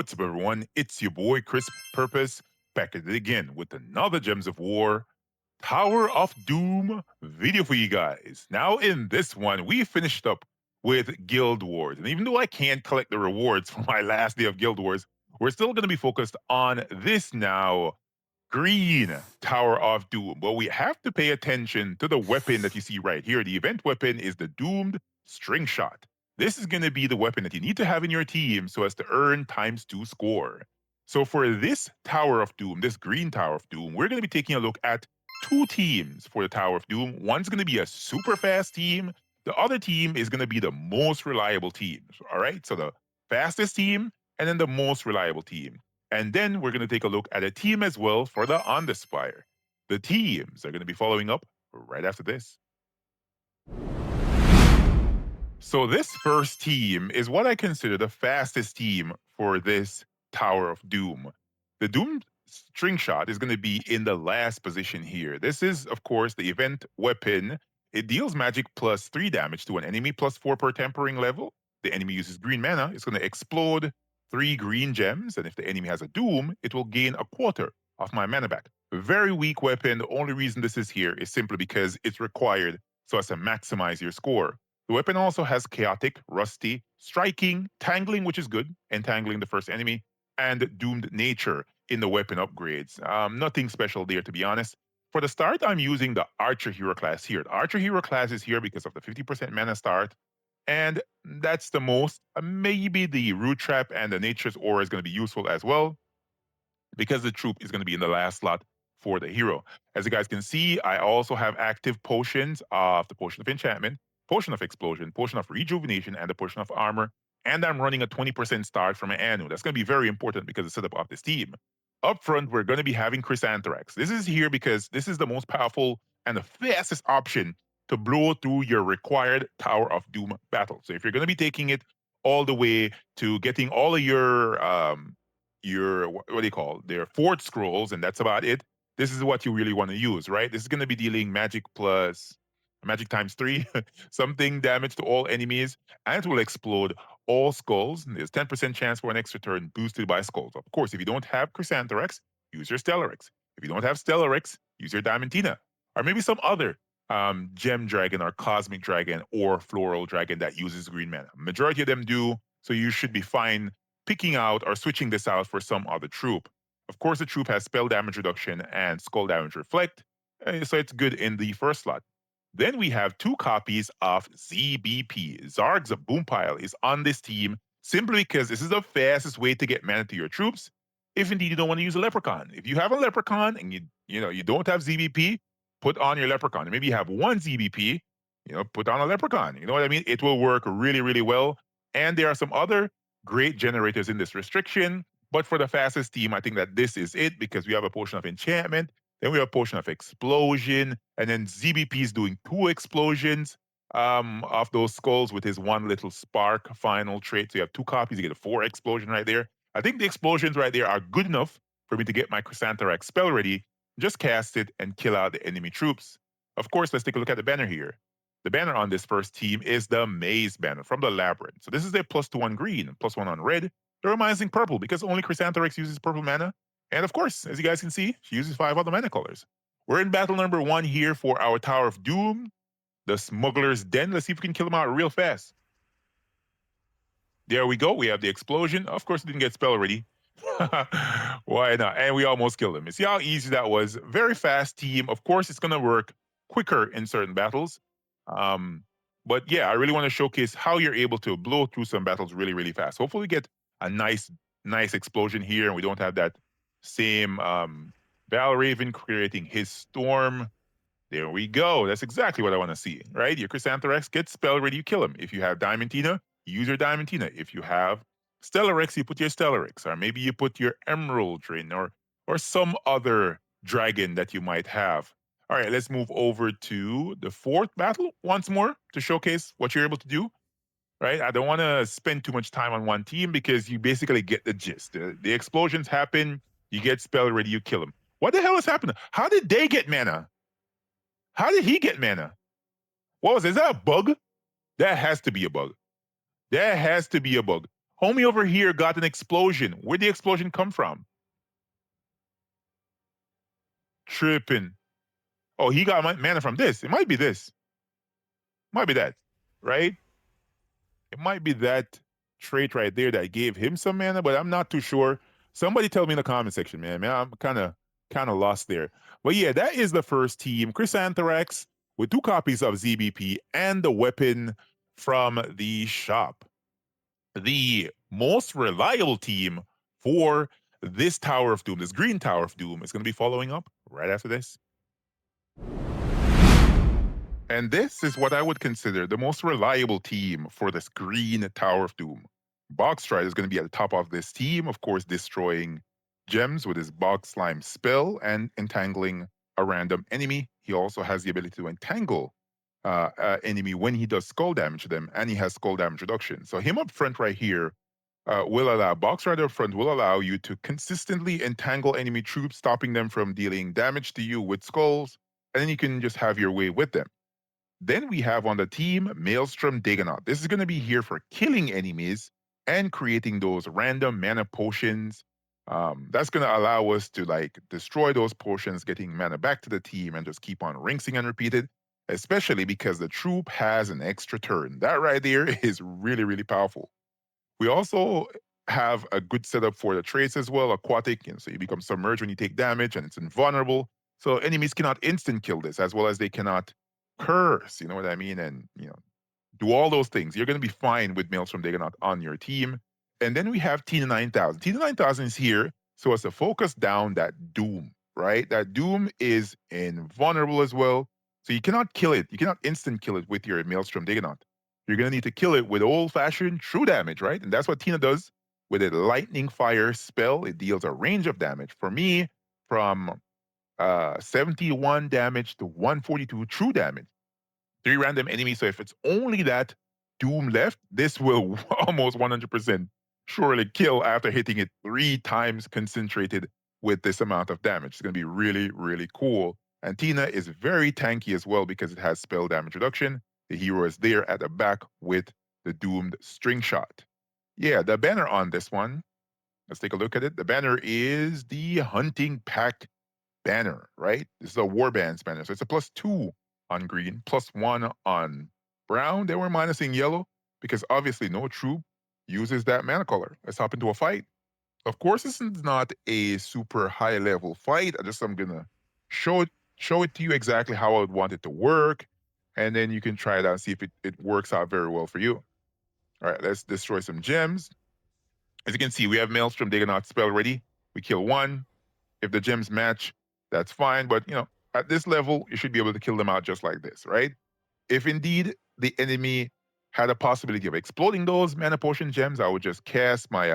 What's up, everyone? It's your boy CrispPurpose back at it again with another Gems of War Tower of Doom video for you guys. Now, in this one, we finished up with Guild Wars, and even though I can't collect the rewards for my last day of Guild Wars, we're still going to be focused on this now green Tower of Doom. But we have to pay attention to the weapon that you see right here. The event weapon is the Doomed String Shot. This is going to be the weapon that you need to have in your team so as to earn ×2 score. So for this Tower of Doom, this green Tower of Doom, we're going to be taking a look at two teams for the Tower of Doom. One's going to be a super fast team. The other team is going to be the most reliable team. All right, so the fastest team and then the most reliable team. And then we're going to take a look at a team as well for the Underspire. The teams are going to be following up right after this. So this first team is what I consider the fastest team for this Tower of Doom. The Doom String Shot is going to be in the last position here. This is, of course, the event weapon. It deals magic plus 3 damage to an enemy plus 4 per tempering level. The enemy uses green mana. It's going to explode 3 green gems, and if the enemy has a Doom, it will gain a quarter of my mana back. Very weak weapon. The only reason this is here is simply because it's required so as to maximize your score. The weapon also has Chaotic, Rusty, Striking, Tangling, which is good, entangling the first enemy, and Doomed Nature in the weapon upgrades. Nothing special there, to be honest. For the start, I'm using the Archer Hero class here. The Archer Hero class is here because of the 50% mana start, and that's the most. Maybe the Root Trap and the Nature's Aura is going to be useful as well, because the troop is going to be in the last slot for the hero. As you guys can see, I also have active potions of the Potion of Enchantment, Potion of Explosion, Potion of Rejuvenation, and the Potion of Armor. And I'm running a 20% start from my Anu. That's going to be very important because of the setup of this team. Up front, we're going to be having Chrysanthrax. This is here because this is the most powerful and the fastest option to blow through your required Tower of Doom battle. So if you're going to be taking it all the way to getting all of your what do you call their fort scrolls, and that's about it. This is what you really want to use, right? This is going to be dealing magic plus magic ×3, something damage to all enemies, and it will explode all skulls. And there's 10% chance for an extra turn boosted by skulls. Of course, if you don't have Chrysanthrax, use your Stellarex. If you don't have Stellarex, use your Diamantina, or maybe some other gem dragon or cosmic dragon or floral dragon that uses green mana. Majority of them do, so you should be fine picking out or switching this out for some other troop. Of course, the troop has spell damage reduction and skull damage reflect, so it's good in the first slot. Then we have 2 copies of ZBP. Zarg's Boom Pile is on this team simply because this is the fastest way to get mana to your troops, if indeed you don't want to use a Leprechaun. If you have a Leprechaun and you don't have ZBP, put on your Leprechaun. Maybe you have 1 ZBP, put on a Leprechaun. You know what I mean? It will work really, really well. And there are some other great generators in this restriction, but for the fastest team, I think that this is it because we have a Potion of Enchantment, then we have a Potion of Explosion, and then ZBP is doing 2 explosions of those skulls with his 1 little spark final trait. So you have 2 copies, you get a 4 explosion right there. I think the explosions right there are good enough for me to get my Chrysanthrax spell ready, just cast it and kill out the enemy troops. Of course, let's take a look at the banner here. The banner on this first team is the Maze banner from the Labyrinth. So this is their +1 green, +1 on red. They're minusing purple because only Chrysanthrax uses purple mana. And of course, as you guys can see, she uses 5 other mana colors. We're in battle number 1 here for our Tower of Doom, the Smuggler's Den. Let's see if we can kill him out real fast. There we go. We have the explosion. Of course, it didn't get spell ready. Why not? And we almost killed him. You see how easy that was? Very fast team. Of course, it's going to work quicker in certain battles. But yeah, I really want to showcase how you're able to blow through some battles really, really fast. Hopefully we get a nice explosion here and we don't have that same Valraven creating his storm. There we go. That's exactly what I want to see, right? Your Chrysanthrax gets spell ready, you kill him. If you have Diamantina, use your Diamantina. If you have Stellarex, you put your Stellarex, or maybe you put your Emerald Drain or some other dragon that you might have. All right, let's move over to the 4th battle once more to showcase what you're able to do, right? I don't want to spend too much time on one team because you basically get the gist. The explosions happen, you get spell ready, you kill them. What the hell is happening? How did they get mana? How did he get mana? What was it? Is that a bug? That has to be a bug. That has to be a bug. Homie over here got an explosion. Where'd the explosion come from? Tripping. Oh, he got mana from this. It might be this. Might be that, right? It might be that trait right there that gave him some mana, but I'm not too sure. Somebody tell me in the comment section, man. Man, I'm kind of lost there. But yeah, that is the first team. Chrysanthrax with 2 copies of ZBP and the weapon from the shop. The most reliable team for this Tower of Doom, this green Tower of Doom, is going to be following up right after this. And this is what I would consider the most reliable team for this green Tower of Doom. Bogstride is going to be at the top of this team, of course, destroying gems with his Bog Slime spell and entangling a random enemy. He also has the ability to entangle enemy when he does skull damage to them, and he has skull damage reduction. So him up front right here will allow, Bogstride up front will allow you to consistently entangle enemy troops, stopping them from dealing damage to you with skulls, and then you can just have your way with them. Then we have on the team Maelstrom Dagonaut. This is going to be here for killing enemies and creating those random mana potions. That's going to allow us to like destroy those potions, getting mana back to the team, and just keep on rinsing and repeated, especially because the troop has an extra turn. That right there is really, really powerful. We also have a good setup for the traits as well, aquatic, so you become submerged when you take damage, and it's invulnerable. So enemies cannot instant kill this, as well as they cannot curse, you know what I mean? And, do all those things. You're going to be fine with Maelstrom Dagonaut on your team. And then we have Tina 9000. Tina 9000 is here so as to focus down that Doom, right? That Doom is invulnerable as well. So you cannot kill it. You cannot instant kill it with your Maelstrom Dagonaut. You're going to need to kill it with old-fashioned true damage, right? And that's what Tina does with a lightning fire spell. It deals a range of damage. For me, from 71 damage to 142 true damage. 3 random enemies. So if it's only that Doom left, this will almost 100% surely kill after hitting it 3 times concentrated with this amount of damage. It's going to be really, really cool. And Tina is very tanky as well because it has spell damage reduction. The hero is there at the back with the Doomed String Shot. Yeah, the banner on this one, let's take a look at it. The banner is the Hunting Pack banner, right? This is a Warbands banner. So it's a +2 on green, +1 on brown. They were minusing yellow because obviously no troop uses that mana color. Let's hop into a fight. Of course, this is not a super high level fight. I'm gonna show it to you exactly how I would want it to work. And then you can try it out and see if it works out very well for you. All right, let's destroy some gems. As you can see, we have Maelstrom Dagonaut spell ready. We kill 1. If the gems match, that's fine. But, at this level, you should be able to kill them out just like this, right? If indeed the enemy had a possibility of exploding those mana potion gems, I would just cast my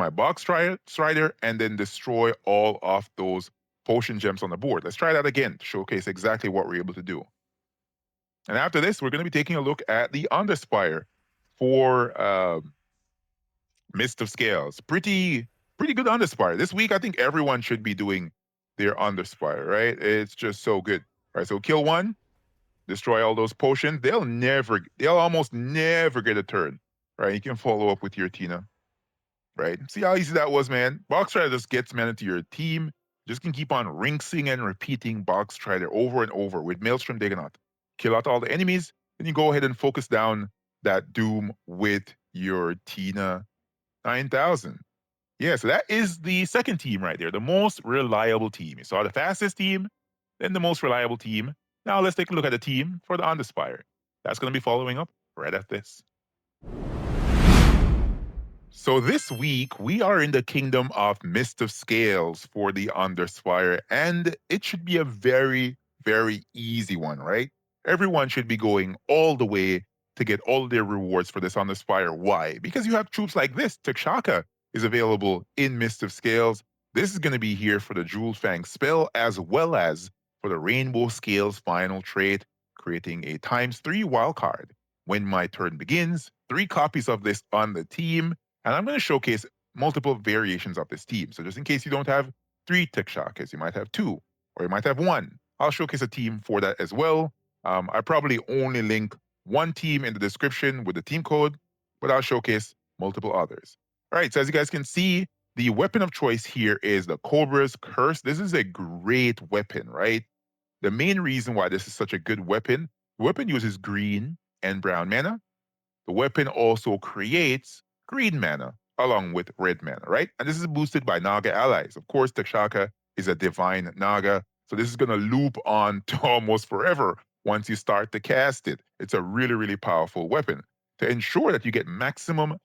Box Strider and then destroy all of those potion gems on the board. Let's try that again to showcase exactly what we're able to do. And after this, we're going to be taking a look at the Underspire for Mist of Scales. Pretty good Underspire. This week, I think everyone should be doing their Underspire, right? It's just so good. All right, so kill 1, destroy all those potions. They'll almost never get a turn, right? You can follow up with your Tina, right? See how easy that was, man? Box Strider just gets mana to your team. Just can keep on rinsing and repeating Box Strider over and over with Maelstrom Dagonaut. Kill out all the enemies, then you go ahead and focus down that Doom with your Tina 9000. Yeah, so that is the second team right there, the most reliable team. You saw the fastest team, then the most reliable team. Now let's take a look at the team for the Underspire. That's going to be following up right after this. So this week, we are in the kingdom of Mist of Scales for the Underspire, and it should be a very, very easy one, right? Everyone should be going all the way to get all their rewards for this Underspire. Why? Because you have troops like this. Takshaka is available in Mist of Scales. This is going to be here for the Jewel Fang spell, as well as for the Rainbow Scales final trait, creating a ×3 wildcard. When my turn begins, 3 copies of this on the team, and I'm going to showcase multiple variations of this team. So just in case you don't have 3 Takshakas, you might have 2, or you might have 1. I'll showcase a team for that as well. I probably only link 1 team in the description with the team code, but I'll showcase multiple others. All right, so as you guys can see, the weapon of choice here is the Cobra's Curse. This is a great weapon, right? The main reason why this is such a good weapon, the weapon uses green and brown mana. The weapon also creates green mana along with red mana, right? And this is boosted by Naga allies. Of course, Takshaka is a divine Naga, so this is going to loop on to almost forever once you start to cast it. It's a really, really powerful weapon. To ensure that you get maximum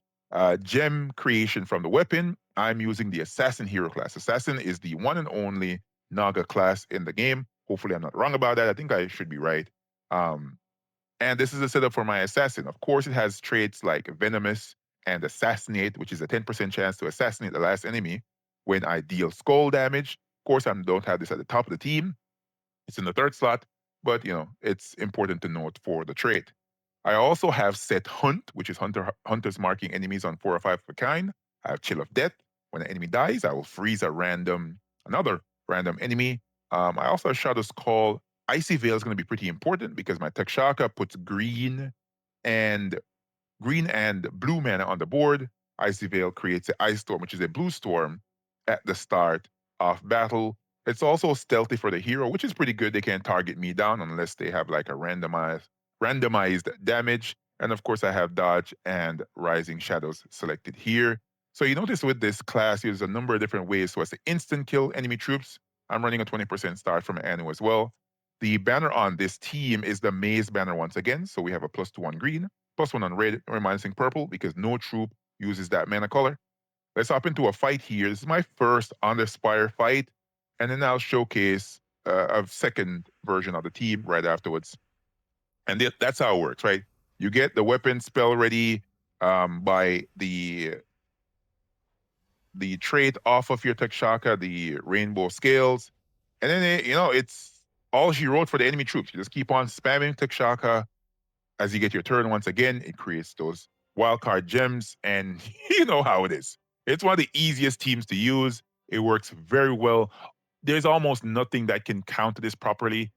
gem creation from the weapon, I'm using the Assassin hero class. Assassin is the one and only Naga class in the game. Hopefully, I'm not wrong about that. I think I should be right. Um, and this is a setup for my assassin. Of course, it has traits like Venomous and Assassinate, which is a 10% chance to assassinate the last enemy when I deal skull damage. Of course, I don't have this at the top of the team. It's in the third slot, but it's important to note for the trait. I also have set Hunt, which is hunters marking enemies on 4 or 5 of a kind. I have Chill of Death. When an enemy dies, I will freeze another random enemy. I also have Shadow's Call. Icy Veil is going to be pretty important because my Takshaka puts and green and blue mana on the board. Icy Veil creates an Ice Storm, which is a blue storm at the start of battle. It's also stealthy for the hero, which is pretty good. They can't target me down unless they have like a randomized damage. And of course, I have Dodge and Rising Shadows selected here. So you notice with this class, there's a number of different ways. So as to instant kill enemy troops, I'm running a 20% start from Anu as well. The banner on this team is the Maze banner once again. So we have a +2 on green, +1 on red, or minusing purple because no troop uses that mana color. Let's hop into a fight here. This is my first Underspire fight, and then I'll showcase a second version of the team right afterwards. And that's how it works, right? You get the weapon spell ready by the trait off of your Takshaka, the rainbow scales, and then it's all she wrote for the enemy troops. You just keep on spamming Takshaka as you get your turn once again. It creates those wildcard gems, and you know how it is. It's one of the easiest teams to use. It works very well. There's almost nothing that can counter this properly.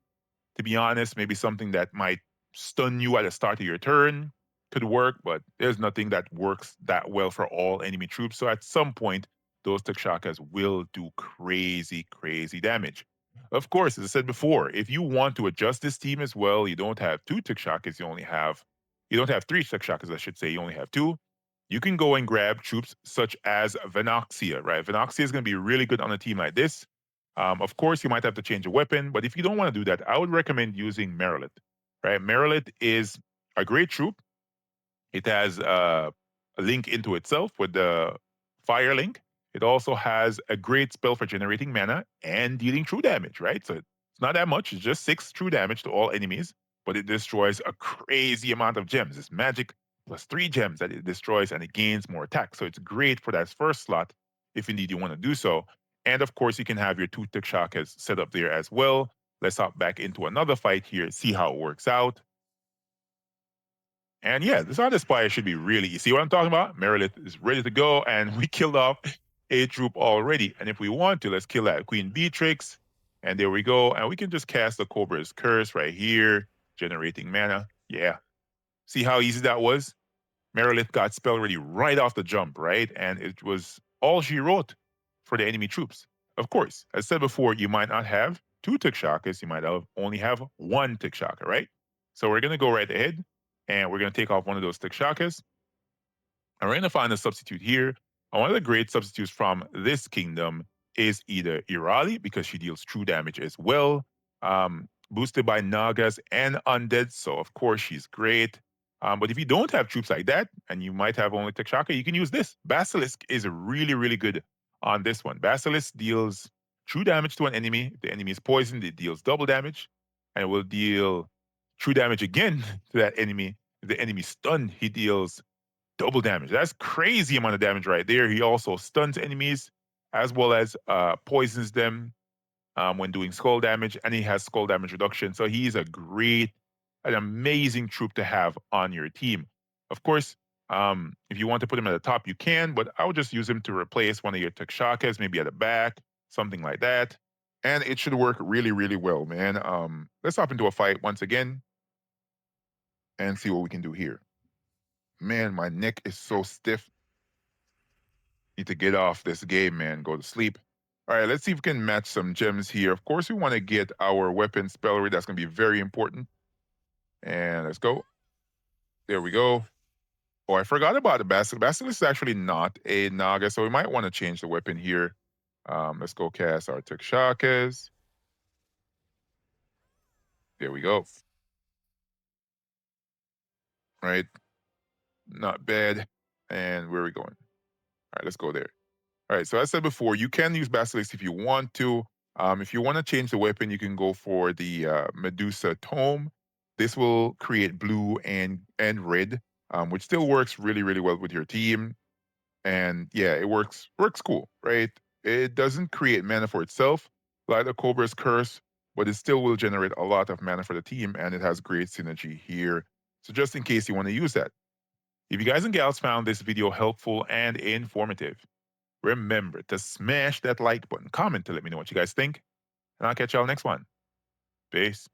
To be honest, maybe something that might stun you at the start of your turn could work, but there's nothing that works that well for all enemy troops. So at some point, those Takshakas will do crazy, crazy damage. Of course, as I said before, if you want to adjust this team as well, you don't have 2 Takshakas, you don't have 3 Takshakas, I should say, you only have 2. You can go and grab troops such as Venoxia, right? Venoxia is going to be really good on a team like this. Of course, you might have to change a weapon, but if you don't want to do that, I would recommend using Merilith. Right, Merilith is a great troop. It has a link into itself with the fire link. It also has a great spell for generating mana and dealing true damage. Right, so it's not that much. It's just 6 true damage to all enemies, but it destroys a crazy amount of gems. It's magic plus 3 gems that it destroys, and it gains more attack. So it's great for that first slot if indeed you want to do so. And of course, you can have your 2 Takshakas set up there as well. Let's hop back into another fight here, see how it works out. And yeah, this Underspire should be really, you see what I'm talking about? Merilith is ready to go, and we killed off a troop already. And if we want to, let's kill that Queen Beatrix. And there we go. And we can just cast the Cobra's Curse right here, generating mana. Yeah. See how easy that was? Merilith got spell ready right off the jump, right? And it was all she wrote for the enemy troops. Of course, as said before, you might not have 2 Tikshakas, you might only have 1 Tikshaka, right? So we're going to go right ahead, and we're going to take off one of those Tikshakas. And we're going to find a substitute here. And one of the great substitutes from this kingdom is either Irali, because she deals true damage as well, boosted by Nagas and Undead, so of course she's great. But if you don't have troops like that, and you might have only Takshaka, you can use this. Basilisk is really, really good on this one. Basilisk deals true damage to an enemy. If the enemy is poisoned, it deals double damage. And it will deal true damage again to that enemy. If the enemy is stunned, he deals double damage. That's crazy amount of damage right there. He also stuns enemies as well as poisons them when doing skull damage, and he has skull damage reduction. So he's an amazing troop to have on your team. Of course, if you want to put him at the top, you can, but I would just use him to replace one of your Takshakas, maybe at the back, something like that. And it should work really, really well, man. Let's hop into a fight once again and see what we can do here. Man, my neck is so stiff. Need to get off this game, man. Go to sleep. All right, let's see if we can match some gems here. Of course, we want to get our weapon spell rate. That's going to be very important. And let's go. There we go. Oh, I forgot about the Basilisk. Basilisk is actually not a Naga, so we might want to change the weapon here. Let's go cast our Tukshakas. There we go. Right. Not bad. And where are we going? All right, let's go there. All right, so as I said before, you can use Basilisk if you want to. If you want to change the weapon, you can go for the Medusa Tome. This will create blue and red, which still works really, really well with your team. And yeah, it works cool, right? It doesn't create mana for itself like the Cobra's Curse, but it still will generate a lot of mana for the team, and it has great synergy here. So just in case you want to use that. If you guys and gals found this video helpful and informative, remember to smash that like button, comment to let me know what you guys think, and I'll catch y'all next one. Peace.